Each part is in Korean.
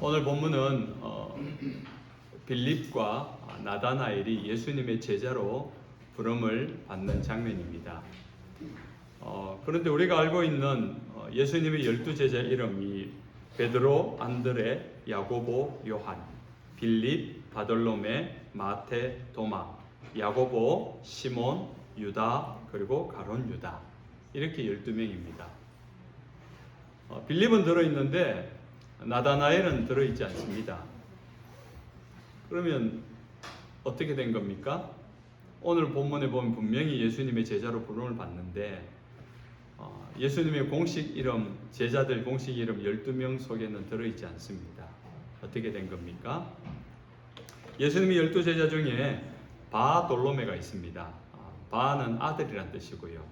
오늘 본문은 빌립과 나다나엘이 예수님의 제자로 부름을 받는 장면입니다. 그런데 우리가 알고 있는 예수님의 12제자 이름이 베드로, 안드레, 야고보, 요한, 빌립, 바돌로메, 마테, 도마, 야고보, 시몬, 유다, 그리고 가룟 유다, 이렇게 12명입니다. 빌립은 들어있는데 나다나엘은 들어있지 않습니다. 그러면 어떻게 된 겁니까? 오늘 본문에 보면 분명히 예수님의 제자로 부름을 받는데 예수님의 공식 이름, 제자들 공식 이름 12명 속에는 들어있지 않습니다. 어떻게 된 겁니까? 예수님의 12제자 중에 바돌로메가 있습니다. 바는 아들이란 뜻이고요.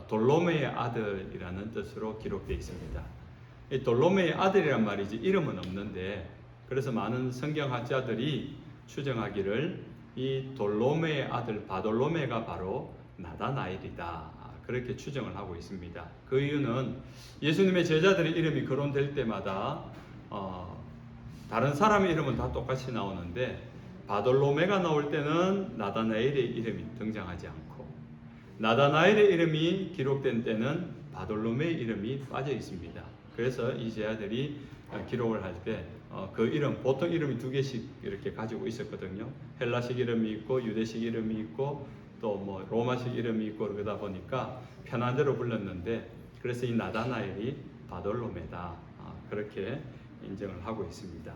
돌로메의 아들이라는 뜻으로 기록되어 있습니다. 이 돌로메의 아들이란 말이지 이름은 없는데, 그래서 많은 성경학자들이 추정하기를 이 돌로메의 아들 바돌로메가 바로 나다나엘이다, 그렇게 추정을 하고 있습니다. 그 이유는 예수님의 제자들의 이름이 거론될 때마다 다른 사람의 이름은 다 똑같이 나오는데 바돌로메가 나올 때는 나다나엘의 이름이 등장하지 않고, 나다나엘의 이름이 기록된 때는 바돌로메의 이름이 빠져 있습니다. 그래서 이 제자들이 기록을 할 때 그 이름, 보통 이름이 2개씩 이렇게 가지고 있었거든요. 헬라식 이름이 있고 유대식 이름이 있고 또 뭐 로마식 이름이 있고 그러다 보니까 편한 대로 불렀는데, 그래서 이 나다나엘이 바돌로메다, 그렇게 인정을 하고 있습니다.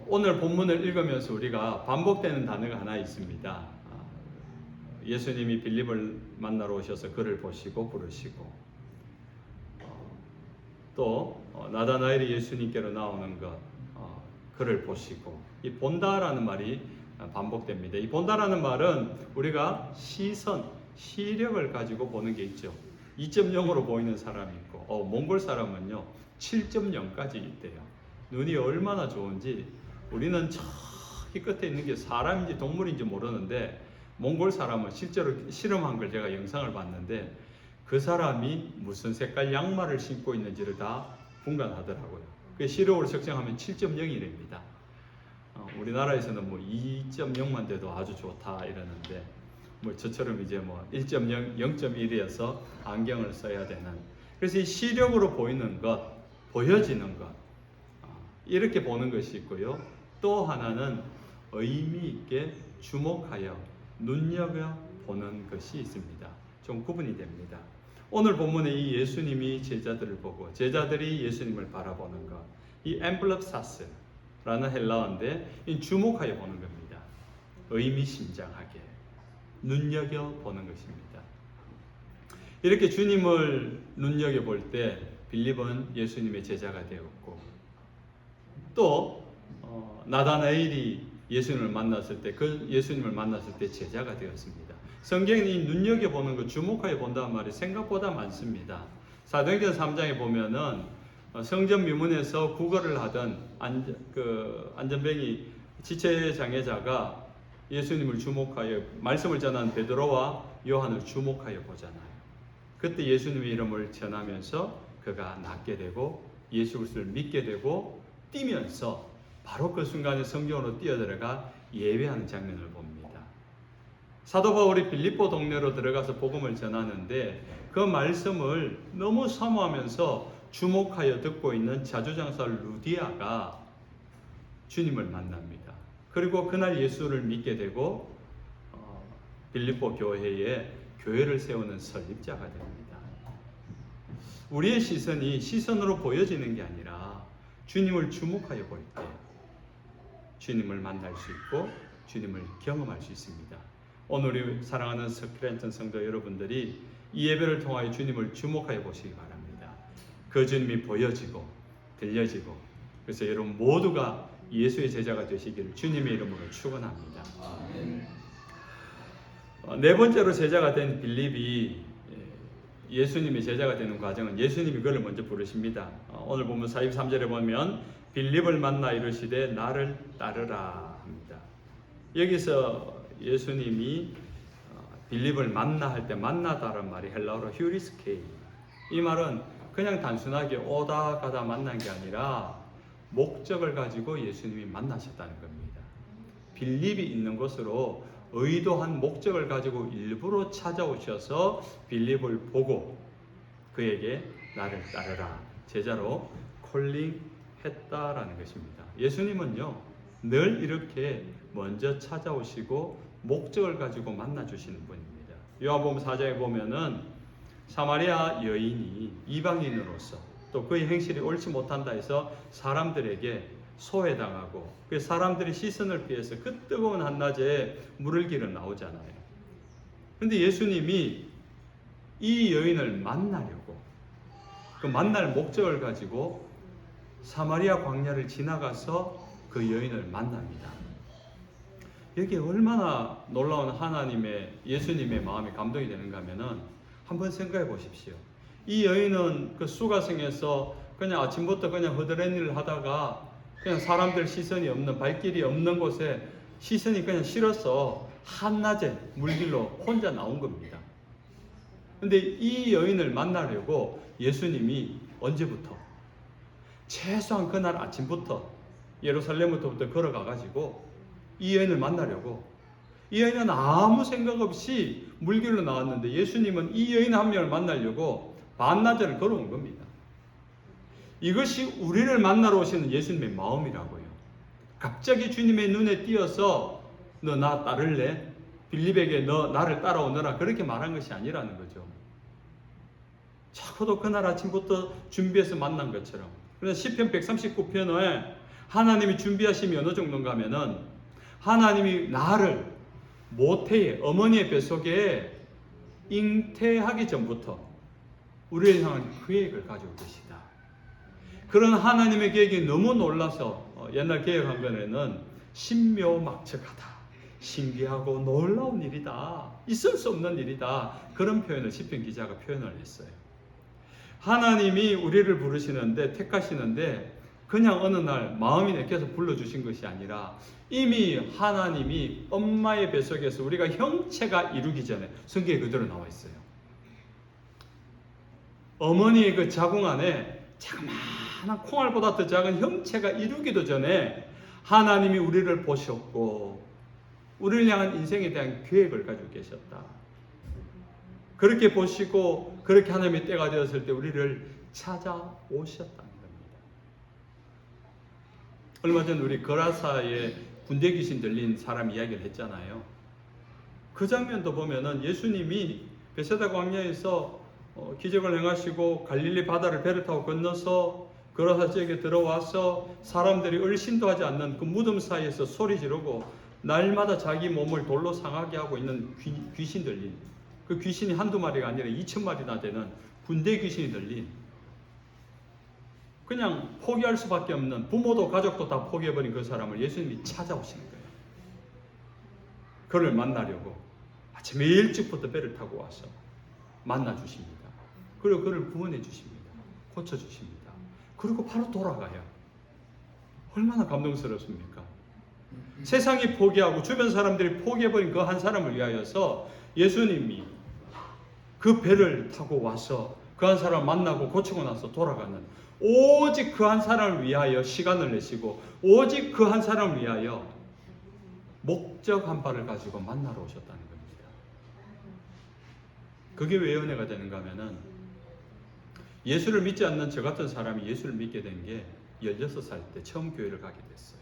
오늘 본문을 읽으면서 우리가 반복되는 단어가 하나 있습니다. 예수님이 빌립을 만나러 오셔서 그를 보시고 부르시고, 또 나다나엘이 예수님께로 나오는 것, 그를 보시고, 이 본다라는 말이 반복됩니다. 이 본다라는 말은 우리가 시력을 가지고 보는 게 있죠. 2.0으로 보이는 사람이 있고, 몽골 사람은요 7.0까지 있대요. 눈이 얼마나 좋은지, 우리는 저기 끝에 있는 게 사람인지 동물인지 모르는데 몽골 사람은 실제로 실험한 걸 제가 영상을 봤는데 그 사람이 무슨 색깔 양말을 신고 있는지를 다 분간하더라고요. 그 시력으로 측정하면 7.0이랍니다. 우리나라에서는 뭐 2.0만 돼도 아주 좋다 이러는데, 뭐 저처럼 이제 뭐 1.0, 0.1이어서 안경을 써야 되는, 그래서 이 시력으로 보이는 것, 보여지는 것, 이렇게 보는 것이 있고요. 또 하나는 의미 있게 주목하여 눈여겨보는 것이 있습니다. 좀 구분이 됩니다. 오늘 본문에 이 예수님이 제자들을 보고 제자들이 예수님을 바라보는 것, 이 엠플럽사스라는 헬라어인데 이 주목하여 보는 겁니다. 의미심장하게 눈여겨보는 것입니다. 이렇게 주님을 눈여겨볼 때 빌립은 예수님의 제자가 되었고, 또 나다나엘이 예수님을 만났을 때, 그 예수님을 만났을 때 제자가 되었습니다. 성경이 눈여겨보는 것, 주목하여 본다는 말이 생각보다 많습니다. 사도행전 3장에 보면은 성전 미문에서 구걸을 하던 안전뱅이 지체장애자가 예수님을 주목하여 말씀을 전한 베드로와 요한을 주목하여 보잖아요. 그때 예수님의 이름을 전하면서 그가 낫게 되고 예수 그리스도를 믿게 되고 뛰면서 바로 그 순간에 성경으로 뛰어들어가 예배하는 장면을 봅니다. 사도 바울이 빌립보 동네로 들어가서 복음을 전하는데 그 말씀을 너무 사모하면서 주목하여 듣고 있는 자주장사 루디아가 주님을 만납니다. 그리고 그날 예수를 믿게 되고 빌립보 교회에 교회를 세우는 설립자가 됩니다. 우리의 시선으로 보여지는 게 아니라 주님을 주목하여 볼 때 주님을 만날 수 있고 주님을 경험할 수 있습니다. 오늘 우리 사랑하는 스크랜턴 성도 여러분들이 이 예배를 통하여 주님을 주목하여 보시기 바랍니다. 그 주님이 보여지고 들려지고, 그래서 여러분 모두가 예수의 제자가 되시기를 주님의 이름으로 축원합니다. 네 번째로 제자가 된 빌립이 예수님의 제자가 되는 과정은 예수님이 그를 먼저 부르십니다. 오늘 보면 43절에 보면 빌립을 만나 이르시되 나를 따르라 합니다. 여기서 예수님이 빌립을 만나 할 때 만나다라는 말이 헬라어로 휴리스케이, 이 말은 그냥 단순하게 오다 가다 만난 게 아니라 목적을 가지고 예수님이 만나셨다는 겁니다. 빌립이 있는 곳으로 의도한 목적을 가지고 일부러 찾아오셔서 빌립을 보고 그에게 나를 따르라 제자로 콜링했다라는 것입니다. 예수님은요 늘 이렇게 먼저 찾아오시고 목적을 가지고 만나주시는 분입니다. 요한복음 4장에 보면은 사마리아 여인이 이방인으로서 또 그의 행실이 옳지 못한다 해서 사람들에게 소외당하고 그 사람들이 시선을 피해서 그 뜨거운 한낮에 물을 길어 나오잖아요. 그런데 예수님이 이 여인을 만나려고 그 만날 목적을 가지고 사마리아 광야를 지나가서 그 여인을 만납니다. 여기 얼마나 놀라운 하나님의 예수님의 마음이 감동이 되는가 하면은 한번 생각해 보십시오. 이 여인은 그 수가성에서 그냥 아침부터 그냥 허드렛일을 하다가 그냥 사람들 시선이 없는 발길이 없는 곳에 시선이 그냥 싫어서 한낮에 물길로 혼자 나온 겁니다. 근데 이 여인을 만나려고 예수님이 언제부터? 최소한 그날 아침부터 예루살렘부터 걸어가가지고 이 여인을 만나려고 이 여인은 아무 생각 없이 물길로 나왔는데 예수님은 이 여인 한 명을 만나려고 반나절을 걸어온 겁니다. 이것이 우리를 만나러 오시는 예수님의 마음이라고요. 갑자기 주님의 눈에 띄어서 너 나 따를래? 빌립에게 너 나를 따라오너라 그렇게 말한 것이 아니라는 거죠. 적어도 그날 아침부터 준비해서 만난 것처럼. 그래서 시편 139편에 하나님이 준비하심이 어느 정도인가 하면은 하나님이 나를 모태의 어머니의 뱃속에 잉태하기 전부터 우리를 향한 계획을 가지고 계시다. 그런 하나님의 계획이 너무 놀라서 옛날 개혁한권에는 신묘막측하다. 신기하고 놀라운 일이다. 있을 수 없는 일이다. 그런 표현을 시편 기자가 표현을 했어요. 하나님이 우리를 부르시는데 택하시는데 그냥 어느 날 마음이 내켜서 불러주신 것이 아니라 이미 하나님이 엄마의 뱃속에서 우리가 형체가 이루기 전에 성경에 그대로 나와 있어요. 어머니의 그 자궁 안에 자그마한 콩알보다 더 작은 형체가 이루기도 전에 하나님이 우리를 보셨고 우리를 향한 인생에 대한 계획을 가지고 계셨다. 그렇게 보시고 그렇게 하나님의 때가 되었을 때 우리를 찾아오셨다는 겁니다. 얼마 전 우리 거라사에 군대 귀신 들린 사람 이야기를 했잖아요. 그 장면도 보면은 예수님이 베세다 광야에서 기적을 행하시고 갈릴리 바다를 배를 타고 건너서 거라사 지역에 들어와서 사람들이 얼씬도 하지 않는 그 무덤 사이에서 소리 지르고 날마다 자기 몸을 돌로 상하게 하고 있는 귀신 들린 그 귀신이 한두 마리가 아니라 2,000마리나 되는 군대 귀신이 들린 그냥 포기할 수밖에 없는 부모도 가족도 다 포기해버린 그 사람을 예수님이 찾아오시는 거예요. 그를 만나려고 아침에 일찍부터 배를 타고 와서 만나주십니다. 그리고 그를 구원해 주십니다. 고쳐주십니다. 그리고 바로 돌아가요. 얼마나 감동스럽습니까? 세상이 포기하고 주변 사람들이 포기해버린 그 한 사람을 위하여서 예수님이 그 배를 타고 와서 그 한 사람을 만나고 고치고 나서 돌아가는 오직 그 한 사람을 위하여 시간을 내시고 오직 그 한 사람을 위하여 목적 한 발을 가지고 만나러 오셨다는 겁니다. 그게 왜 은혜가 되는가 하면은 예수를 믿지 않는 저 같은 사람이 예수를 믿게 된 게 16살 때 처음 교회를 가게 됐어요.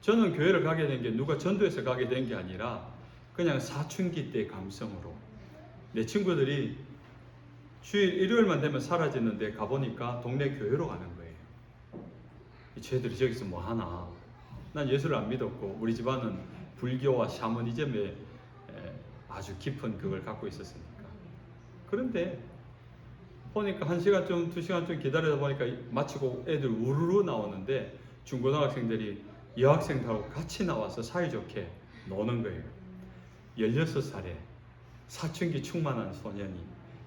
저는 교회를 가게 된 게 누가 전도해서 가게 된 게 아니라 그냥 사춘기 때의 감성으로 내 친구들이 주일 일요일만 되면 사라지는데 가보니까 동네 교회로 가는 거예요. 쟤들이 저기서 뭐 하나. 난 예수를 안 믿었고 우리 집안은 불교와 샤머니즘에 아주 깊은 그걸 갖고 있었으니까. 그런데 보니까 1시간쯤 2시간쯤 기다리다 보니까 마치고 애들 우르르 나오는데 중고등학생들이 여학생들하고 같이 나와서 사이좋게 노는 거예요. 16살에 사춘기 충만한 소년이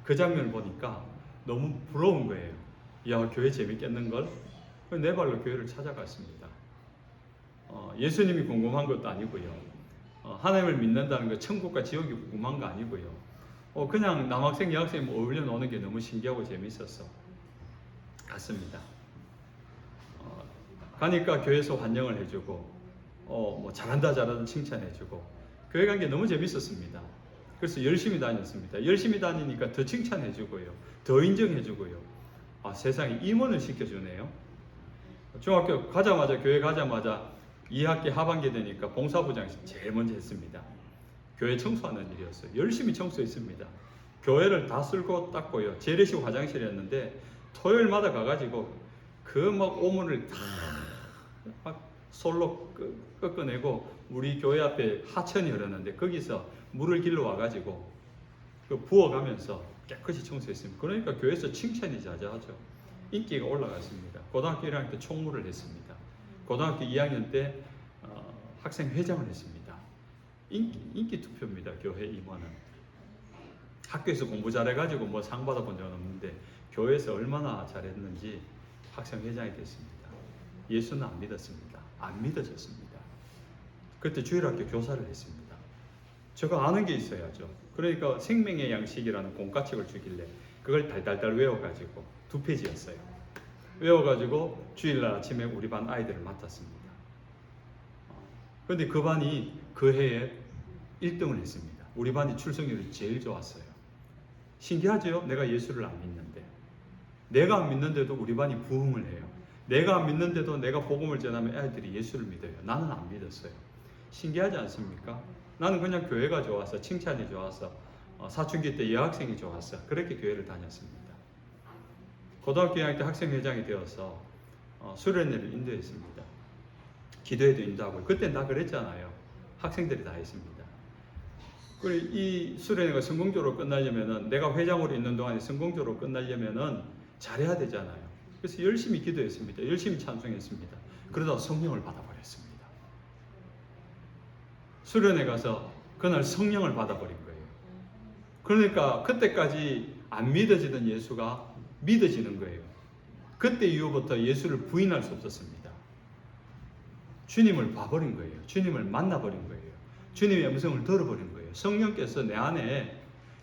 그 장면을 보니까 너무 부러운 거예요. 야, 교회 재밌겠는걸? 내 발로 교회를 찾아갔습니다. 예수님이 궁금한 것도 아니고요. 하나님을 믿는다는 거 천국과 지옥이 궁금한 거 아니고요. 그냥 남학생, 여학생 어울려 노는 게 너무 신기하고 재밌었어. 갔습니다. 가니까 교회에서 환영을 해주고 뭐 잘한다 칭찬해주고 교회 간 게 너무 재밌었습니다. 그래서 열심히 다녔습니다. 열심히 다니니까 더 칭찬해주고요, 더 인정해주고요. 세상에 임원을 시켜주네요. 중학교 가자마자, 교회 가자마자 2학기 하반기 되니까 봉사부장 제일 먼저 했습니다. 교회 청소하는 일이었어요. 열심히 청소했습니다. 교회를 다 쓸고 닦고요. 재래식 화장실이었는데 토요일마다 가가지고 그 막 오물을 다 막 솔로 꺾어내고, 우리 교회 앞에 하천이 흐르는데 거기서 물을 길러 와가지고 그 부어가면서 깨끗이 청소했습니다. 그러니까 교회에서 칭찬이 자자하죠. 인기가 올라갔습니다. 고등학교 1학년 때 총무를 했습니다. 고등학교 2학년 때 학생회장을 했습니다. 인기 투표입니다. 교회 임원은. 학교에서 공부 잘해가지고 뭐 상 받아본 적은 없는데 교회에서 얼마나 잘했는지 학생회장이 됐습니다. 예수는 안 믿었습니다. 안 믿어졌습니다. 그때 주일학교 교사를 했습니다. 제가 아는 게 있어야죠. 그러니까 생명의 양식이라는 공과책을 주길래 그걸 달달달 외워가지고 2페이지였어요. 외워가지고 주일날 아침에 우리 반 아이들을 맡았습니다. 그런데 그 반이 그 해에 1등을 했습니다. 우리 반이 출석률이 제일 좋았어요. 신기하죠? 내가 예수를 안 믿는데. 내가 안 믿는데도 우리 반이 부흥을 해요. 내가 안 믿는데도 내가 복음을 전하면 애들이 예수를 믿어요. 나는 안 믿었어요. 신기하지 않습니까? 나는 그냥 교회가 좋아서, 칭찬이 좋아서, 사춘기 때 여학생이 좋아서 그렇게 교회를 다녔습니다. 고등학교 2학년 때 학생회장이 되어서 수련회를 인도했습니다. 기도회도 인도하고. 그때는 다 그랬잖아요. 학생들이 다 했습니다. 그리고 이 수련회가 성공적으로 끝나려면은, 내가 회장으로 있는 동안에 성공적으로 끝나려면은 잘해야 되잖아요. 그래서 열심히 기도했습니다. 열심히 찬송했습니다. 그러다 성령을 받아버렸습니다. 수련회 가서 그날 성령을 받아버린 거예요. 그러니까 그때까지 안 믿어지던 예수가 믿어지는 거예요. 그때 이후부터 예수를 부인할 수 없었습니다. 주님을 봐버린 거예요. 주님을 만나버린 거예요. 주님의 음성을 들어버린 거예요. 성령께서 내 안에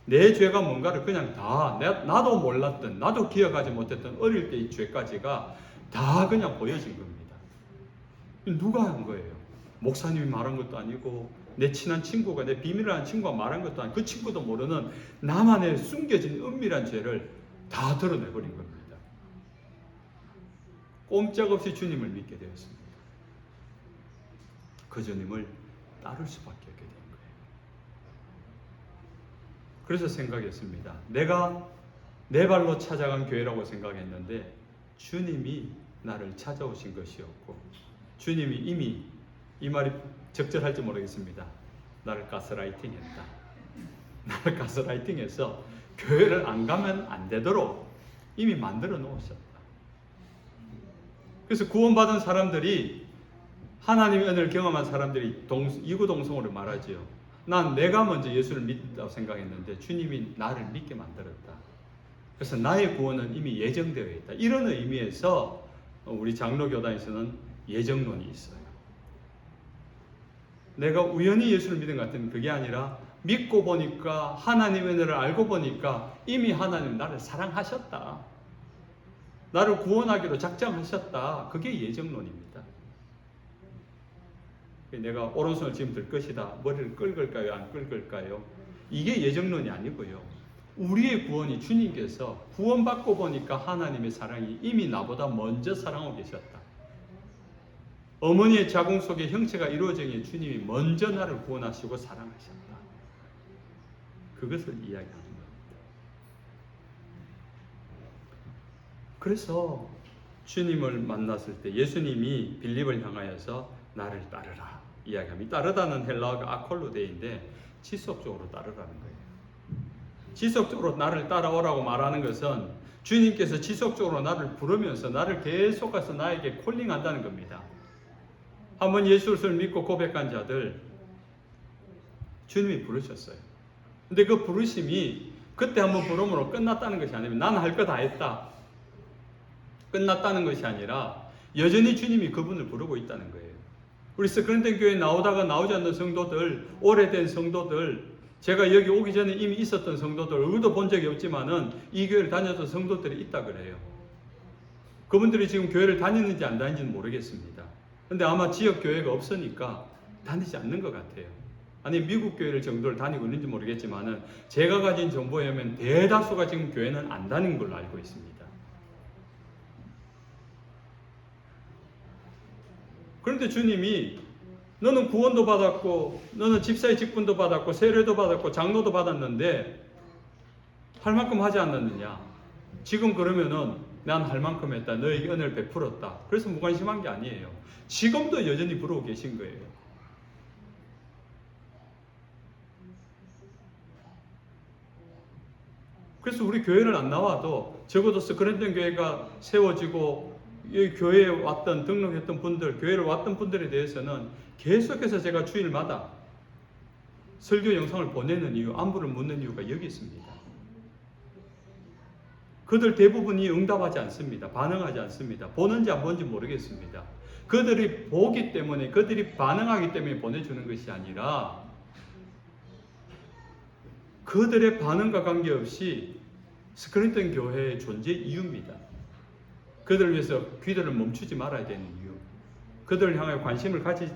내 죄가 뭔가를 그냥 다, 나도 몰랐던, 나도 기억하지 못했던 어릴 때의 죄까지가 다 그냥 보여진 겁니다. 누가 한 거예요? 목사님이 말한 것도 아니고, 내 친한 친구가, 내 비밀을 아는 친구가 말한 것도 아니고, 그 친구도 모르는 나만의 숨겨진 은밀한 죄를 다 드러내버린 겁니다. 꼼짝없이 주님을 믿게 되었습니다. 그 주님을 따를 수밖에 없게 된 거예요. 그래서 생각했습니다. 내가 내 발로 찾아간 교회라고 생각했는데 주님이 나를 찾아오신 것이었고, 주님이 이미, 이 말이 적절할지 모르겠습니다, 나를 가스라이팅했다. 나를 가스라이팅해서 교회를 안 가면 안 되도록 이미 만들어 놓으셨다. 그래서 구원받은 사람들이, 하나님의 은혜를 경험한 사람들이 이구동성으로 말하지요. 난 내가 먼저 예수를 믿다고 생각했는데 주님이 나를 믿게 만들었다. 그래서 나의 구원은 이미 예정되어 있다. 이런 의미에서 우리 장로교단에서는 예정론이 있어요. 내가 우연히 예수를 믿은 것 같은 그게 아니라, 믿고 보니까, 하나님의 은혜를 알고 보니까 이미 하나님 나를 사랑하셨다. 나를 구원하기로 작정하셨다. 그게 예정론입니다. 내가 오른손을 지금 들 것이다. 머리를 끌걸까요? 안 끌걸까요? 이게 예정론이 아니고요. 우리의 구원이 주님께서 구원받고 보니까 하나님의 사랑이 이미 나보다 먼저 사랑하고 계셨다. 어머니의 자궁 속에 형체가 이루어지기에 주님이 먼저 나를 구원하시고 사랑하셨다. 그것을 이야기하는 겁니다. 그래서 주님을 만났을 때 예수님이 빌립을 향하여서 나를 따르라 이야기합니다. 따르다는 헬라어가 아콜로데인데 지속적으로 따르라는 거예요. 지속적으로 나를 따라오라고 말하는 것은 주님께서 지속적으로 나를 부르면서 나를 계속해서 나에게 콜링한다는 겁니다. 한번 예수를 믿고 고백한 자들 주님이 부르셨어요. 근데 그 부르심이 그때 한번 부름으로 끝났다는 것이 아니면 나는 할 거 다 했다, 끝났다는 것이 아니라 여전히 주님이 그분을 부르고 있다는 거예요. 우리 스크린텐 교회에 나오다가 나오지 않는 성도들, 오래된 성도들, 제가 여기 오기 전에 이미 있었던 성도들, 얼굴도 본 적이 없지만은 이 교회를 다녔던 성도들이 있다 그래요. 그분들이 지금 교회를 다니는지 안 다니는지는 모르겠습니다. 근데 아마 지역 교회가 없으니까 다니지 않는 것 같아요. 아니 미국 교회를 정도를 다니고 있는지 모르겠지만은 제가 가진 정보에 의하면 대다수가 지금 교회는 안 다니는 걸로 알고 있습니다. 그런데 주님이 너는 구원도 받았고 너는 집사의 직분도 받았고 세례도 받았고 장로도 받았는데 할 만큼 하지 않았느냐? 지금 그러면은 난 할 만큼 했다. 너에게 은혜를 베풀었다. 그래서 무관심한 게 아니에요. 지금도 여전히 부르고 계신 거예요. 그래서 우리 교회를 안 나와도 적어도 스크랜턴 교회가 세워지고 이 교회에 왔던 등록했던 분들, 교회를 왔던 분들에 대해서는 계속해서 제가 주일마다 설교 영상을 보내는 이유, 안부를 묻는 이유가 여기 있습니다. 그들 대부분이 응답하지 않습니다. 반응하지 않습니다. 보는지 안 보는지 모르겠습니다. 그들이 보기 때문에, 그들이 반응하기 때문에 보내주는 것이 아니라 그들의 반응과 관계없이 스크린턴 교회의 존재 이유입니다. 그들을 위해서 귀들을 멈추지 말아야 되는 이유, 그들을 향해 관심을 가지는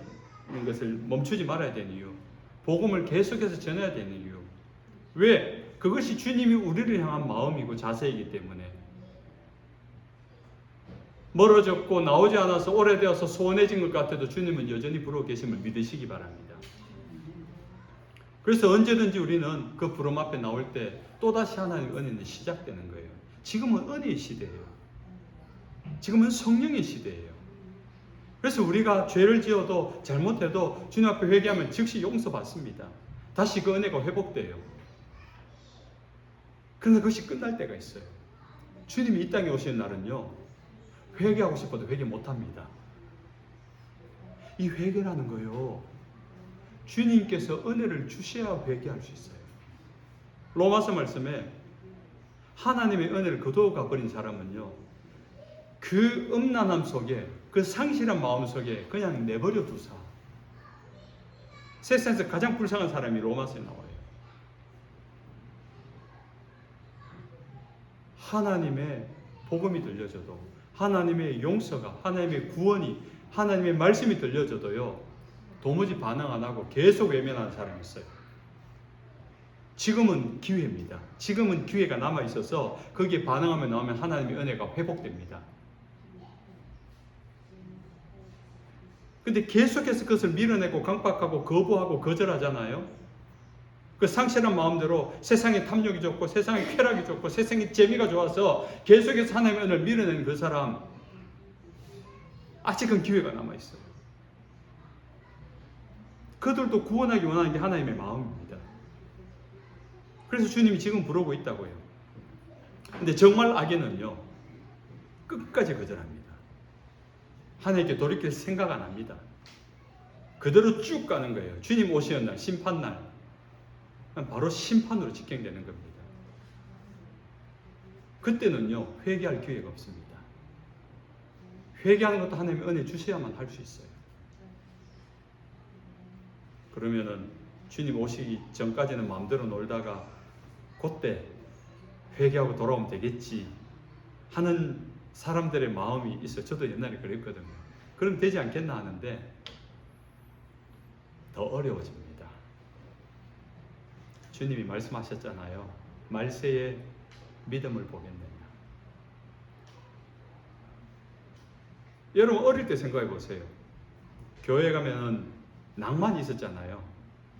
것을 멈추지 말아야 되는 이유, 복음을 계속해서 전해야 되는 이유. 왜? 그것이 주님이 우리를 향한 마음이고 자세이기 때문에. 멀어졌고 나오지 않아서 오래되어서 소원해진 것 같아도 주님은 여전히 부르고 계심을 믿으시기 바랍니다. 그래서 언제든지 우리는 그 부름 앞에 나올 때 또다시 하나님의 은혜는 시작되는 거예요. 지금은 은혜의 시대예요. 지금은 성령의 시대예요. 그래서 우리가 죄를 지어도 잘못해도 주님 앞에 회개하면 즉시 용서받습니다. 다시 그 은혜가 회복돼요. 그런데 그것이 끝날 때가 있어요. 주님이 이 땅에 오시는 날은요, 회개하고 싶어도 회개 못합니다. 이 회개라는 거요, 주님께서 은혜를 주셔야 회개할 수 있어요. 로마서 말씀에 하나님의 은혜를 거두어가 버린 사람은요, 그 음란함 속에, 그 상실한 마음 속에 그냥 내버려 두사. 세상에서 가장 불쌍한 사람이 로마서에 나와요. 하나님의 복음이 들려져도, 하나님의 용서가, 하나님의 구원이, 하나님의 말씀이 들려져도요, 도무지 반응 안 하고 계속 외면하는 사람이 있어요. 지금은 기회입니다. 지금은 기회가 남아 있어서 거기에 반응하면 나오면 하나님의 은혜가 회복됩니다. 근데 계속해서 그것을 밀어내고 강박하고 거부하고 거절하잖아요. 그 상실한 마음대로 세상의 탐욕이 좋고 세상의 쾌락이 좋고 세상의 재미가 좋아서 계속해서 하나님의 은혜를 밀어내는 그 사람, 아직은 기회가 남아 있어요. 그들도 구원하기 원하는 게 하나님의 마음입니다. 그래서 주님이 지금 부르고 있다고요. 근데 정말 악인은요, 끝까지 거절합니다. 하나님께 돌이킬 생각 안 합니다. 그대로 쭉 가는 거예요. 주님 오시는 날, 심판날, 바로 심판으로 직행되는 겁니다. 그때는요, 회개할 기회가 없습니다. 회개하는 것도 하나님의 은혜 주셔야만 할 수 있어요. 그러면은 주님 오시기 전까지는 마음대로 놀다가 그때 회개하고 돌아오면 되겠지 하는 사람들의 마음이 있어요. 저도 옛날에 그랬거든요. 그럼 되지 않겠나 하는데 더 어려워집니다. 주님이 말씀하셨잖아요. 말세에 믿음을 보겠느냐. 여러분 어릴 때 생각해 보세요. 교회 가면은 낭만이 있었잖아요.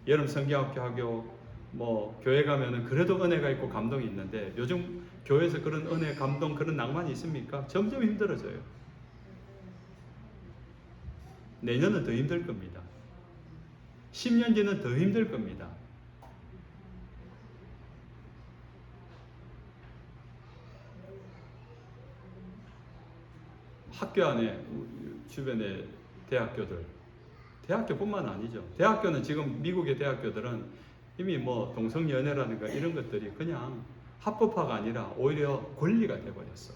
여름 성경학교 하고 교회 가면은 그래도 은혜가 있고 감동이 있는데 요즘 교회에서 그런 은혜, 감동, 그런 낭만이 있습니까? 점점 힘들어져요. 내년은 더 힘들 겁니다. 10년 뒤는 더 힘들 겁니다. 학교 안에 주변에 대학교뿐만 아니죠. 대학교는 지금 미국의 대학교들은 이미 동성연애라든가 이런 것들이 그냥 합법화가 아니라 오히려 권리가 되어버렸어.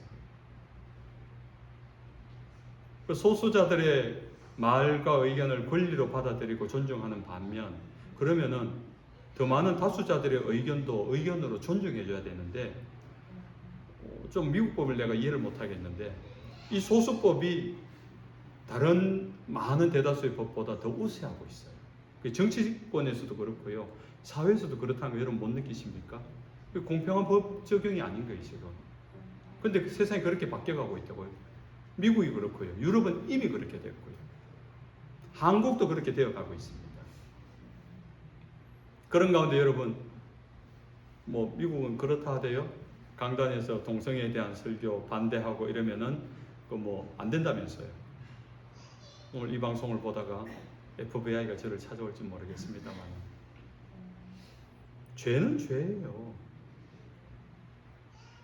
소수자들의 말과 의견을 권리로 받아들이고 존중하는 반면, 그러면은 더 많은 다수자들의 의견도 의견으로 존중해줘야 되는데, 좀 미국 법을 내가 이해를 못하겠는데, 이 소수법이 다른 많은 대다수의 법보다 더 우세하고 있어요. 정치권에서도 그렇고요, 사회에서도 그렇다는 거 여러분 못 느끼십니까? 공평한 법 적용이 아닌 거예요 지금. 근데 세상이 그렇게 바뀌어가고 있다고요. 미국이 그렇고요, 유럽은 이미 그렇게 됐고요, 한국도 그렇게 되어가고 있습니다. 그런 가운데 여러분, 뭐 미국은 그렇다 하대요. 강단에서 동성애에 대한 설교 반대하고 이러면은 그 뭐 안 된다면서요. 오늘 이 방송을 보다가 FBI가 저를 찾아올지 모르겠습니다만, 죄는 죄예요.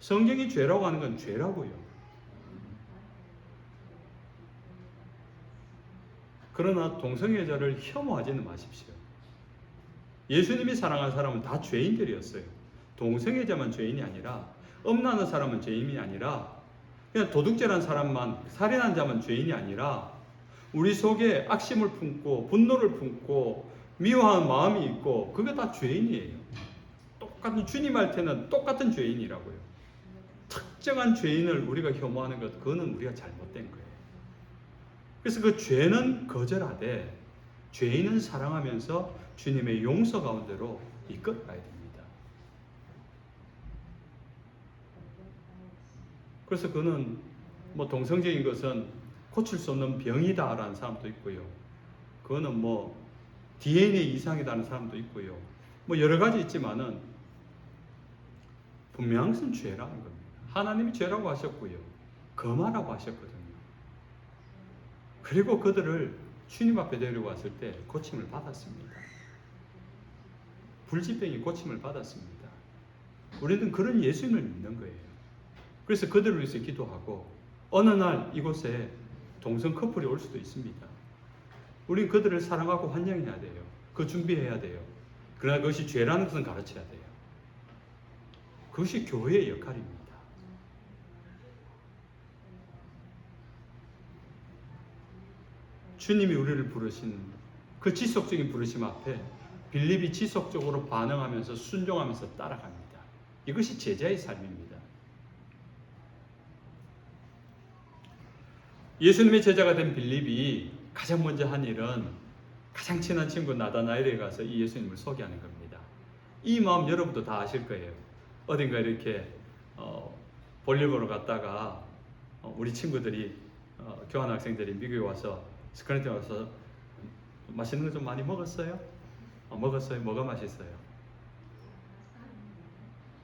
성경이 죄라고 하는 건 죄라고요. 그러나 동성애자를 혐오하지는 마십시오. 예수님이 사랑한 사람은 다 죄인들이었어요. 동성애자만 죄인이 아니라, 음란한 사람은 죄인이 아니라, 그냥 도둑질한 사람만, 살인한 자만 죄인이 아니라, 우리 속에 악심을 품고 분노를 품고 미워하는 마음이 있고, 그게 다 죄인이에요. 똑같은, 주님 할 때는 똑같은 죄인이라고요. 특정한 죄인을 우리가 혐오하는 것, 그거는 우리가 잘못된 거예요. 그래서 그 죄는 거절하되 죄인은 사랑하면서 주님의 용서 가운데로 이끌어가야 됩니다. 그래서 그는 뭐 동성적인 것은 고칠 수 없는 병이다라는 사람도 있고요, 그거는 뭐 DNA 이상이라는 사람도 있고요, 뭐 여러 가지 있지만은 분명한 것은 죄라는 겁니다. 하나님이 죄라고 하셨고요, 거마라고 하셨거든요. 그리고 그들을 주님 앞에 데려왔을 때 고침을 받았습니다. 불치병이 고침을 받았습니다. 우리는 그런 예수님을 믿는 거예요. 그래서 그들을 위해서 기도하고, 어느 날 이곳에 동성 커플이 올 수도 있습니다. 우리는 그들을 사랑하고 환영해야 돼요. 그 준비해야 돼요. 그러나 그것이 죄라는 것은 가르쳐야 돼요. 그것이 교회의 역할입니다. 주님이 우리를 부르신 그 지속적인 부르심 앞에 빌립이 지속적으로 반응하면서 순종하면서 따라갑니다. 이것이 제자의 삶입니다. 예수님의 제자가 된 빌립이 가장 먼저 한 일은 가장 친한 친구 나다나엘에 가서 이 예수님을 소개하는 겁니다. 이 마음 여러분도 다 아실 거예요. 어딘가 이렇게 볼일보러 갔다가 우리 친구들이 교환학생들이 미국에 와서 스크랜턴에 와서 맛있는 거 좀 많이 먹었어요? 먹었어요? 뭐가 맛있어요?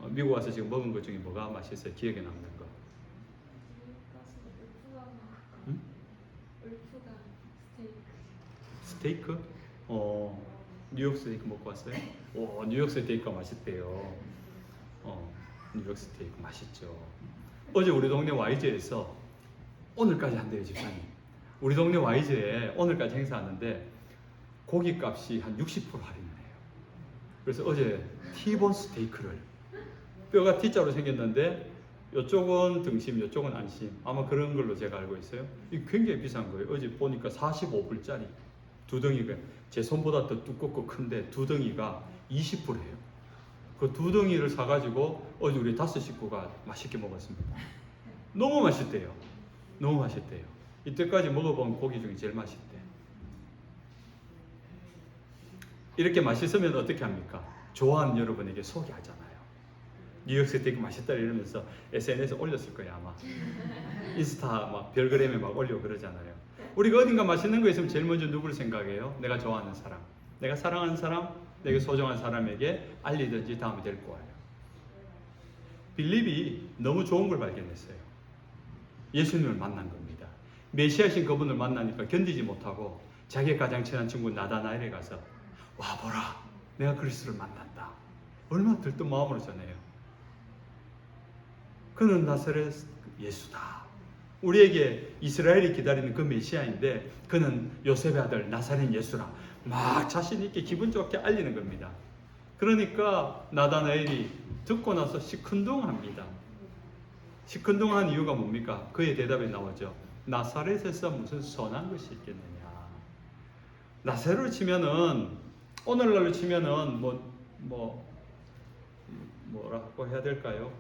미국 와서 지금 먹은 것 중에 뭐가 맛있어요? 기억에 남는 거? 응? 스테이크? 뉴욕 스테이크 먹고 왔어요? 오, 뉴욕 스테이크가 맛있대요. 뉴욕 스테이크 맛있죠. 어제 우리 동네 YG에서 오늘까지 한대요, 집사님. 우리 동네 YG에 오늘까지 행사하는데 고기값이 한 60% 할인을 해요. 그래서 어제 T본 스테이크를, 뼈가 T자로 생겼는데 이쪽은 등심, 이쪽은 안심, 아마 그런 걸로 제가 알고 있어요. 이게 굉장히 비싼 거예요. 어제 보니까 45불짜리 두 덩이가, 제 손보다 더 두껍고 큰데 두 덩이가 20불이에요. 그 두 덩이를 사가지고 어제 우리 5 식구가 맛있게 먹었습니다. 너무 맛있대요. 너무 맛있대요. 이때까지 먹어본 고기 중에 제일 맛있대. 이렇게 맛있으면 어떻게 합니까? 좋아하는 여러분에게 소개하잖아요. 뉴욕 스테이크 맛있다 이러면서 SNS에 올렸을 거예요 아마. 인스타 막 별그램에 막 올려 그러잖아요. 우리가 어딘가 맛있는 거 있으면 제일 먼저 누구를 생각해요? 내가 좋아하는 사람, 내가 사랑하는 사람, 내게 소중한 사람에게 알리든지 다음에 데리고 와요. 빌립이 너무 좋은 걸 발견했어요. 예수님을 만난 겁니다. 메시아신 그분을 만나니까 견디지 못하고 자기의 가장 친한 친구 나다나엘에 가서 와보라, 내가 그리스도를 만난다. 얼마나 들뜬 마음으로 전해요. 그는 나사렛 예수다. 우리에게 이스라엘이 기다리는 그 메시아인데 그는 요셉의 아들 나사렛 예수라. 막 자신 있게 기분 좋게 알리는 겁니다. 그러니까 나다나엘이 듣고 나서 시큰둥합니다. 시큰둥한 이유가 뭡니까? 그의 대답에 나오죠. 나사렛에서 무슨 선한 것이 있겠느냐. 나사렛으로 치면은, 오늘날로 치면은 뭐라고 해야 될까요?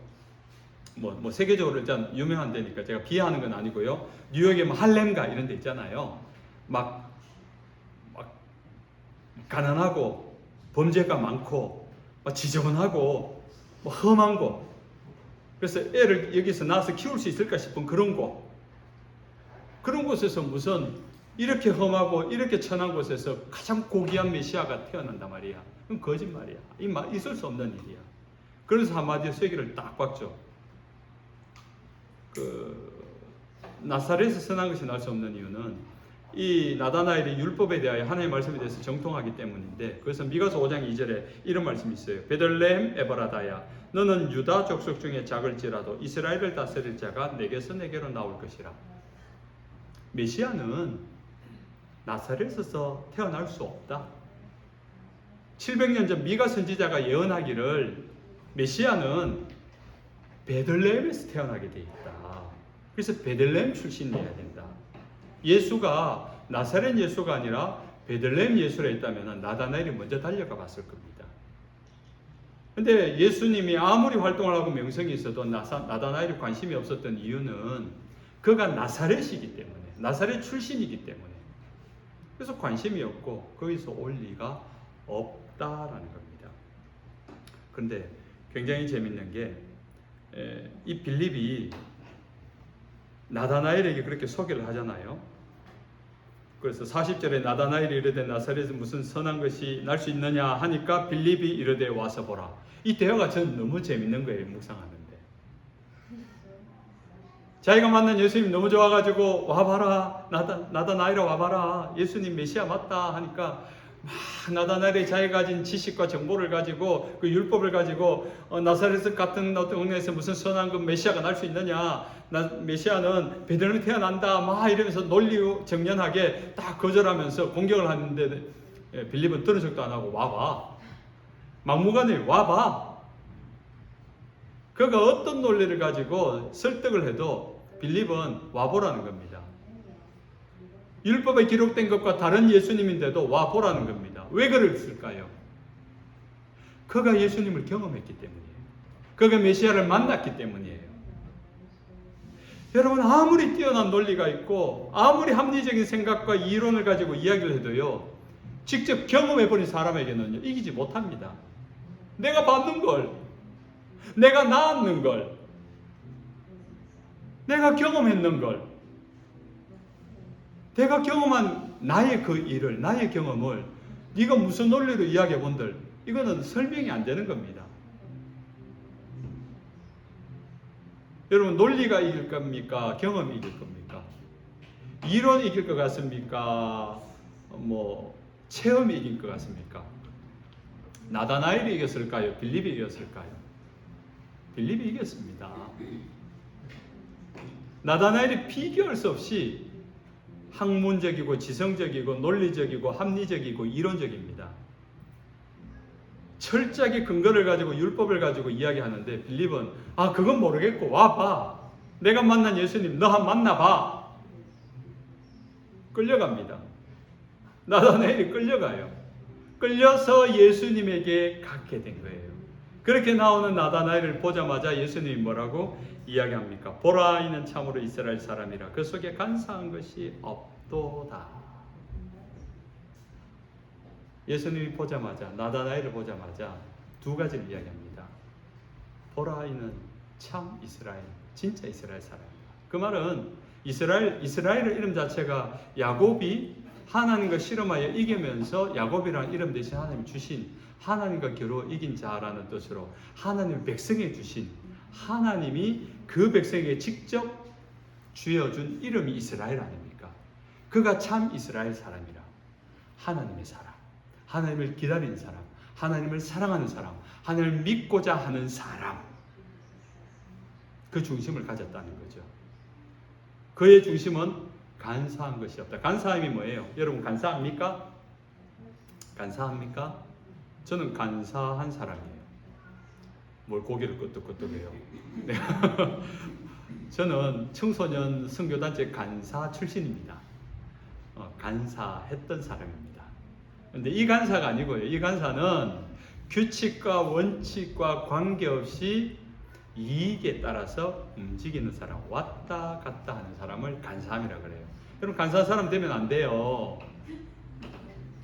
뭐 세계적으로 일단 유명한 데니까 제가 비하하는 건 아니고요. 뉴욕에 뭐 할렘가 이런 데 있잖아요. 막 가난하고 범죄가 많고 막 지저분하고 뭐 험한 곳. 그래서 애를 여기서 낳아서 키울 수 있을까 싶은 그런 곳. 그런 곳에서 무슨 이렇게 험하고 이렇게 천한 곳에서 가장 고귀한 메시아가 태어난단 말이야. 그건 거짓말이야. 있을 수 없는 일이야. 그래서 한마디로 쐐기를 딱 박죠. 나사렛에서 선한 것이 날 수 없는 이유는 이 나다나엘이 율법에 대하여 하나님의 말씀에 대해서 정통하기 때문인데, 그래서 미가서 5장 2절에 이런 말씀이 있어요. 베들레헴 에바라다야, 너는 유다 족속 중에 작을지라도 이스라엘을 다스릴 자가 내게로 나올 것이라. 메시아는 나사렛에서 태어날 수 없다. 700년 전 미가 선지자가 예언하기를 메시아는 베들레헴에서 태어나게 돼 있다. 그래서 베들레헴 출신이어야 된다. 예수가 나사렛 예수가 아니라 베들레헴 예수라 했다면 나다나엘이 먼저 달려가 봤을 겁니다. 근데 예수님이 아무리 활동을 하고 명성이 있어도 나다나엘이 관심이 없었던 이유는 그가 나사렛이기 때문에, 나사렛 출신이기 때문에, 그래서 관심이 없고 거기서 올 리가 없다라는 겁니다. 그런데 굉장히 재밌는 게 이 빌립이 나다나엘에게 그렇게 소개를 하잖아요. 그래서 40절에 나다나엘이 이르되 나사렛에서 무슨 선한 것이 날 수 있느냐 하니까 빌립이 이르되 와서 보라. 이 대화가 저는 너무 재밌는 거예요. 묵상하는데 자기가 만난 예수님이 너무 좋아가지고 와봐라, 나다나엘아 와봐라, 예수님 메시아 맞다 하니까 막 나다나엘이 자기가 가진 지식과 정보를 가지고 그 율법을 가지고 나사렛 같은 어떤 동네에서 무슨 선한 그 메시아가 날 수 있느냐, 메시아는 베들레헴에 태어난다 막 이러면서 논리 정연하게 딱 거절하면서 공격을 하는데 빌립은 들은 적도 안 하고 와봐, 막무가내 와봐. 그가 어떤 논리를 가지고 설득을 해도 빌립은 와보라는 겁니다. 율법에 기록된 것과 다른 예수님인데도 와보라는 겁니다. 왜 그랬을까요? 그가 예수님을 경험했기 때문이에요. 그가 메시아를 만났기 때문이에요. 여러분, 아무리 뛰어난 논리가 있고 아무리 합리적인 생각과 이론을 가지고 이야기를 해도요, 직접 경험해버린 사람에게는 이기지 못합니다. 내가 받는 걸, 내가 낳았는 걸, 내가 경험했는 걸, 내가 경험한 나의 그 일을, 나의 경험을 네가 무슨 논리로 이야기해 본들, 이거는 설명이 안 되는 겁니다. 여러분, 논리가 이길 겁니까? 경험이 이길 겁니까? 이론이 이길 것 같습니까? 체험이 이길 것 같습니까? 나다나엘이 이겼을까요? 빌립이 이겼을까요? 빌립이 이겼습니다. 나다나엘이 비교할 수 없이 학문적이고 지성적이고 논리적이고 합리적이고 이론적입니다. 철저하게 근거를 가지고 율법을 가지고 이야기하는데 빌립은 그건 모르겠고 와봐, 내가 만난 예수님 너 한번 만나봐. 끌려갑니다. 나다나엘이 끌려가요. 끌려서 예수님에게 갖게 된 거예요. 그렇게 나오는 나다나엘을 보자마자 예수님이 뭐라고 이야기합니까? 보라, 이는 참으로 이스라엘 사람이라, 그 속에 간사한 것이 없도다. 예수님이 보자마자, 나다나엘을 보자마자 두 가지를 이야기합니다. 보라, 이는 참 이스라엘, 진짜 이스라엘 사람이다. 그 말은 이스라엘의 이름 자체가 야곱이 하나님과 씨름하여 이기면서 야곱이라는 이름 대신 하나님이 주신, 하나님과 겨루어 이긴 자라는 뜻으로 하나님의 백성에 주신, 하나님이 그 백성에게 직접 쥐어준 이름이 이스라엘 아닙니까? 그가 참 이스라엘 사람이라. 하나님의 사람, 하나님을 기다리는 사람, 하나님을 사랑하는 사람, 하나님을 믿고자 하는 사람, 그 중심을 가졌다는 거죠. 그의 중심은 간사한 것이 없다. 간사함이 뭐예요? 여러분, 간사합니까? 간사합니까? 저는 간사한 사람이에요. 뭘 고개를 끄덕끄덕해요. 네. 저는 청소년 선교단체 간사 출신입니다. 간사했던 사람입니다. 그런데 이 간사가 아니고요. 이 간사는 규칙과 원칙과 관계없이 이익에 따라서 움직이는 사람, 왔다 갔다 하는 사람을 간사함이라 그래요. 여러분, 간사한 사람 되면 안 돼요.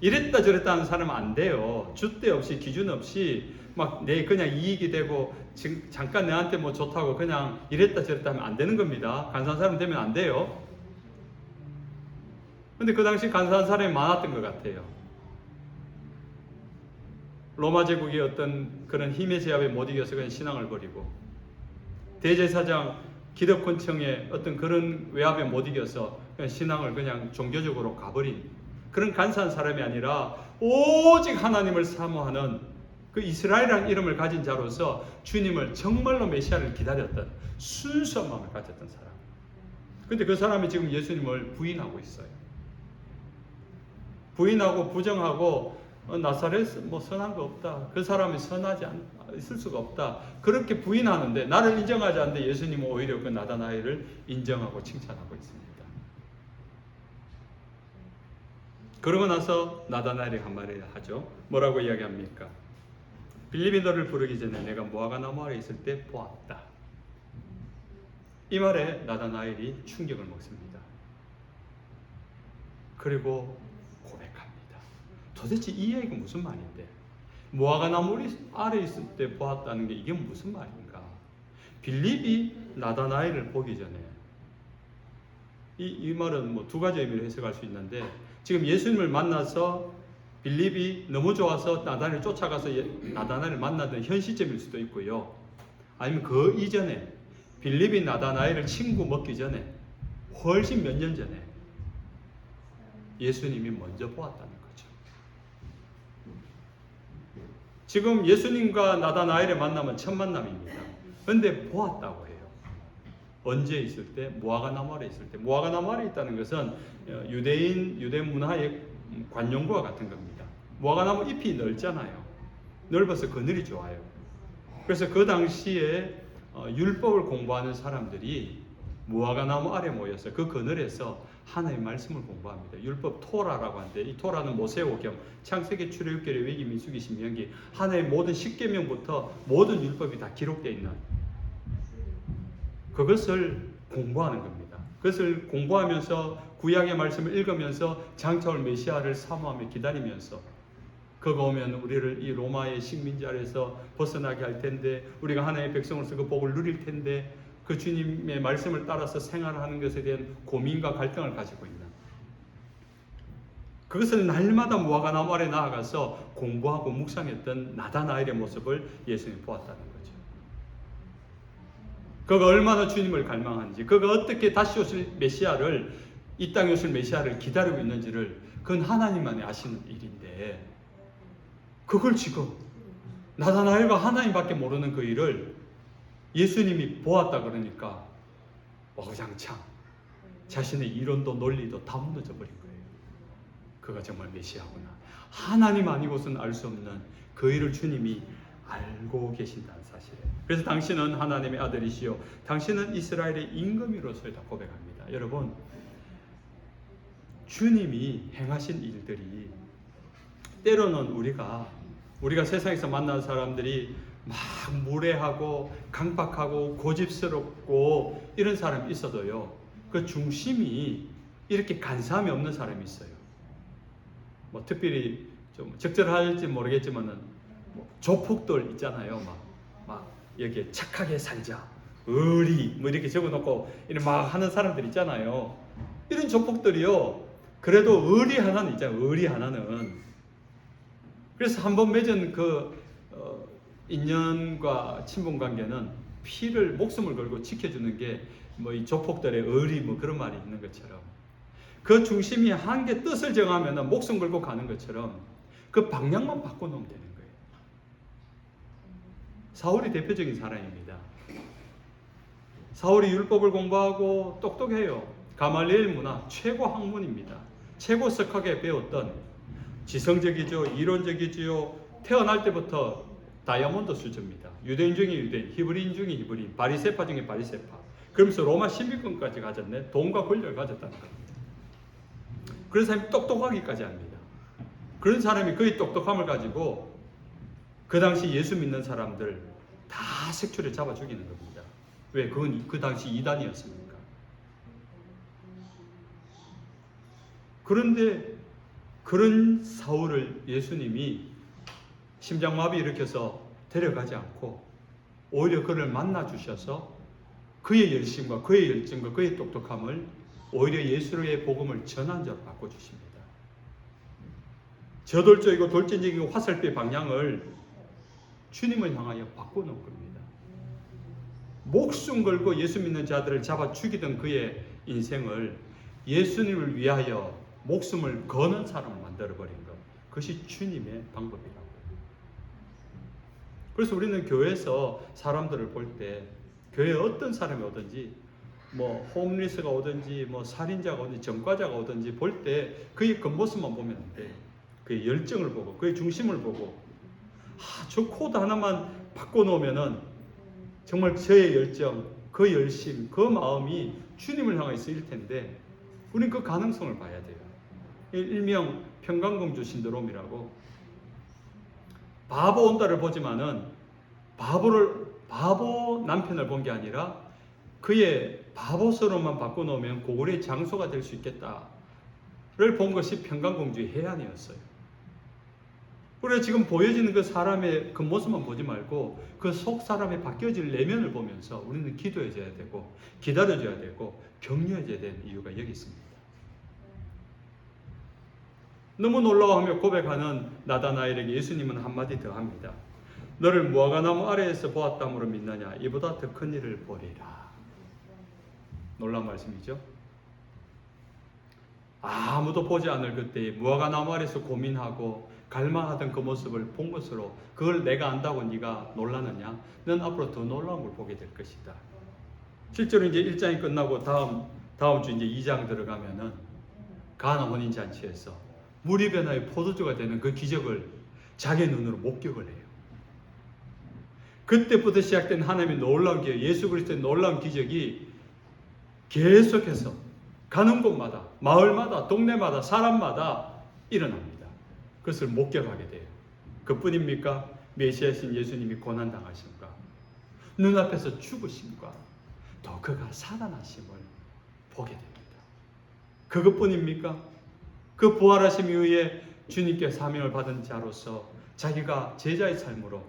이랬다 저랬다 하는 사람은 안 돼요. 줏대 없이 기준 없이 막 내 그냥 이익이 되고 지금 잠깐 내한테 뭐 좋다고 그냥 이랬다 저랬다 하면 안 되는 겁니다. 간사한 사람 되면 안 돼요. 근데 그 당시 간사한 사람이 많았던 것 같아요. 로마 제국의 어떤 그런 힘의 제압에 못 이겨서 그냥 신앙을 버리고, 대제사장 기득권층의 어떤 그런 외압에 못 이겨서 그냥 신앙을 그냥 종교적으로 가버린 그런 간사한 사람이 아니라 오직 하나님을 사모하는 그 이스라엘이라는 이름을 가진 자로서 주님을 정말로 메시아를 기다렸던 순수한 마음을 가졌던 사람. 근데 그 사람이 지금 예수님을 부인하고 있어요. 부인하고 부정하고 나사렛 뭐 선한 거 없다. 그 사람이 선하지 있을 수가 없다. 그렇게 부인하는데, 나를 인정하지 않는데 예수님은 오히려 그 나다나엘을 인정하고 칭찬하고 있습니다. 그러고 나서 나다나엘이 한 말을 하죠. 뭐라고 이야기합니까? 빌립이 너를 부르기 전에 내가 무화과 나무 아래 있을 때 보았다. 이 말에 나다나엘이 충격을 먹습니다. 그리고 고백합니다. 도대체 이 얘기가 무슨 말인데? 무화과 나무 아래 있을 때 보았다는 게 이게 무슨 말인가? 빌립이 나다나엘을 보기 전에, 이 말은 뭐 두 가지 의미로 해석할 수 있는데, 지금 예수님을 만나서 빌립이 너무 좋아서 나다나엘을 쫓아가서 나다나엘을 만나던 현 시점일 수도 있고요. 아니면 그 이전에 빌립이 나다나엘을 친구 먹기 전에 훨씬 몇 년 전에 예수님이 먼저 보았다는 거죠. 지금 예수님과 나다나엘의 만남은 첫 만남입니다. 그런데 보았다고 해요. 언제 있을 때? 무화과 나무 아래 있을 때. 무화과 나무 아래 있다는 것은 유대 문화의 관용구와 같은 겁니다. 무화과 나무 잎이 넓잖아요. 넓어서 그늘이 좋아요. 그래서 그 당시에 율법을 공부하는 사람들이 무화과 나무 아래 모여서 그 그늘에서 하나님의 말씀을 공부합니다. 율법 토라라고 하는데, 이 토라는 모세오경, 창세기, 출애굽기, 레위기, 민수기, 신명기, 하나님의 모든 십계명부터 모든 율법이 다 기록되어 있는 그것을 공부하는 겁니다. 그것을 공부하면서 구약의 말씀을 읽으면서 장차올 메시아를 사모하며 기다리면서, 그거 오면 우리를 이 로마의 식민지 아래서 벗어나게 할 텐데, 우리가 하나님의 백성으로서 그 복을 누릴 텐데, 그 주님의 말씀을 따라서 생활하는 것에 대한 고민과 갈등을 가지고 있는, 그것을 날마다 무화과 나무 아래 나아가서 공부하고 묵상했던 나다나엘의 모습을 예수님이 보았다는 거죠. 그가 얼마나 주님을 갈망하는지, 그가 어떻게 다시 오실 메시아를, 이 땅에 오실 메시아를 기다리고 있는지를 그건 하나님만이 아시는 일인데, 그걸 지금 나다나엘과 하나님밖에 모르는 그 일을 예수님이 보았다 그러니까 어장창 자신의 이론도 논리도 다 무너져 버린 거예요. 그가 정말 메시아구나. 하나님 아니고서는 알 수 없는 그 일을 주님이 알고 계신다는 사실을. 그래서 당신은 하나님의 아들이시요 당신은 이스라엘의 임금이로서 다 고백합니다. 여러분, 주님이 행하신 일들이 때로는 우리가 세상에서 만난 사람들이 막 무례하고 강박하고 고집스럽고 이런 사람이 있어도요, 그 중심이 이렇게 간사함이 없는 사람이 있어요. 뭐 특별히 좀 적절할지 모르겠지만은 뭐 조폭들 있잖아요. 막 여기에 착하게 살자, 의리 뭐 이렇게 적어놓고 이런 막 하는 사람들 있잖아요. 이런 조폭들이요, 그래도 의리 하나는 있잖아요. 의리 하나는. 그래서 한번 맺은 그 인연과 친분 관계는 목숨을 걸고 지켜주는 게 뭐 이 조폭들의 의리 뭐 그런 말이 있는 것처럼, 그 중심이 한계 뜻을 정하면 목숨 걸고 가는 것처럼 그 방향만 바꿔놓으면 되는 거예요. 사울이 대표적인 사람입니다. 사울이 율법을 공부하고 똑똑해요. 가말리엘 문화 최고 학문입니다. 최고 석하게 배웠던, 지성적이죠, 이론적이지요. 태어날 때부터 다이아몬드 수준입니다. 유대인 중에 유대인, 히브리인 중에 히브리인, 바리새파 중에 바리새파. 그러면서 로마 신비권까지 가졌네. 돈과 권력을 가졌다는 겁니다. 그런 사람이 똑똑하기까지 합니다. 그런 사람이 그의 똑똑함을 가지고 그 당시 예수 믿는 사람들, 다 색출에 잡아 죽이는 겁니다. 왜? 그건 그 당시 이단이었습니까? 그런데 그런 사울을 예수님이 심장마비 일으켜서 데려가지 않고 오히려 그를 만나 주셔서 그의 열심과 그의 열정과 그의 똑똑함을 오히려 예수의 복음을 전환자로 바꿔주십니다. 저돌적이고 돌진적이고 화살표 방향을 주님을 향하여 바꿔놓은 겁니다. 목숨 걸고 예수 믿는 자들을 잡아 죽이던 그의 인생을 예수님을 위하여 목숨을 거는 사람을 만들어버린 것, 그것이 주님의 방법이라고. 그래서 우리는 교회에서 사람들을 볼 때 교회에 어떤 사람이 오든지 뭐 홈리스가 오든지 뭐 살인자가 오든지 전과자가 오든지 볼 때 그의 겉모습만 보면 안 돼. 그의 열정을 보고 그의 중심을 보고 저 코드 하나만 바꿔놓으면은 정말 저의 열정, 그 열심, 그 마음이 주님을 향해 쓰일 텐데 우리는 그 가능성을 봐야 돼요. 일명 평강공주 신드롬이라고, 바보 온다를 보지만은 바보 남편을 본 게 아니라 그의 바보스러움만 바꿔놓으면 고골의 장소가 될 수 있겠다를 본 것이 평강공주의 해안이었어요. 그래 지금 보여지는 그 사람의 그 모습만 보지 말고 그 속 사람의 바뀌어질 내면을 보면서 우리는 기도해줘야 되고 기다려줘야 되고 격려해줘야 되는 이유가 여기 있습니다. 너무 놀라워하며 고백하는 나다나엘에게 예수님은 한마디 더 합니다. 너를 무화과나무 아래에서 보았다므로 믿느냐? 이보다 더 큰 일을 보리라. 놀라운 말씀이죠. 아무도 보지 않을 그때에 무화과나무 아래에서 고민하고 갈망하던 그 모습을 본 것으로 그걸 내가 안다고 네가 놀라느냐? 넌 앞으로 더 놀라운 걸 보게 될 것이다. 실제로 이제 1장이 끝나고 다음 주 이제 2장 들어가면은 가나 혼인잔치에서 물이 변화의 포도주가 되는 그 기적을 자기 눈으로 목격을 해요. 그때부터 시작된 하나님의 놀라운 기적, 예수 그리스도의 놀라운 기적이 계속해서 가는 곳마다, 마을마다, 동네마다, 사람마다 일어납니다. 그것을 목격하게 돼요. 그뿐입니까? 메시아신 예수님이 고난당하심과 눈앞에서 죽으심과 또 그가 살아나심을 보게 됩니다. 그것뿐입니까? 그 부활하심 이후에 주님께 사명을 받은 자로서 자기가 제자의 삶으로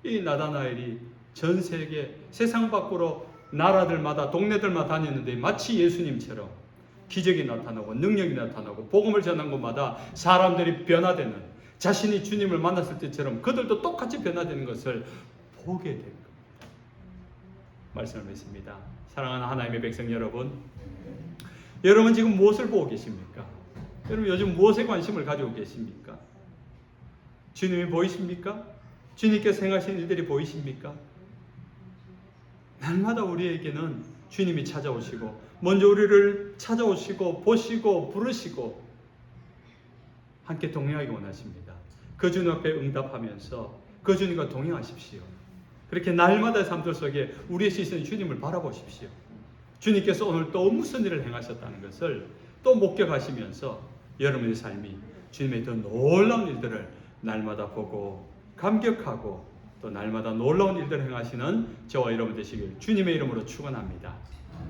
이 나다나엘이 전 세계 세상 밖으로 나라들마다 동네들마다 다녔는데 마치 예수님처럼 기적이 나타나고 능력이 나타나고 복음을 전한 곳마다 사람들이 변화되는, 자신이 주님을 만났을 때처럼 그들도 똑같이 변화되는 것을 보게 된 겁니다. 말씀을 맺습니다. 사랑하는 하나님의 백성 여러분, 여러분 지금 무엇을 보고 계십니까? 여러분 요즘 무엇에 관심을 가지고 계십니까? 주님이 보이십니까? 주님께서 행하신 일들이 보이십니까? 날마다 우리에게는 주님이 찾아오시고 먼저 우리를 찾아오시고 보시고 부르시고 함께 동행하기 원하십니다. 그 주님 앞에 응답하면서 그 주님과 동행하십시오. 그렇게 날마다의 삶들 속에 우리의 시선이 주님을 바라보십시오. 주님께서 오늘 또 무슨 일을 행하셨다는 것을 또 목격하시면서 여러분의 삶이 주님의 더 놀라운 일들을 날마다 보고 감격하고 또 날마다 놀라운 일들을 행하시는 저와 여러분 되시길 주님의 이름으로 축원합니다.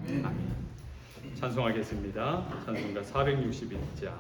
아멘. 찬송하겠습니다. 찬송가 461장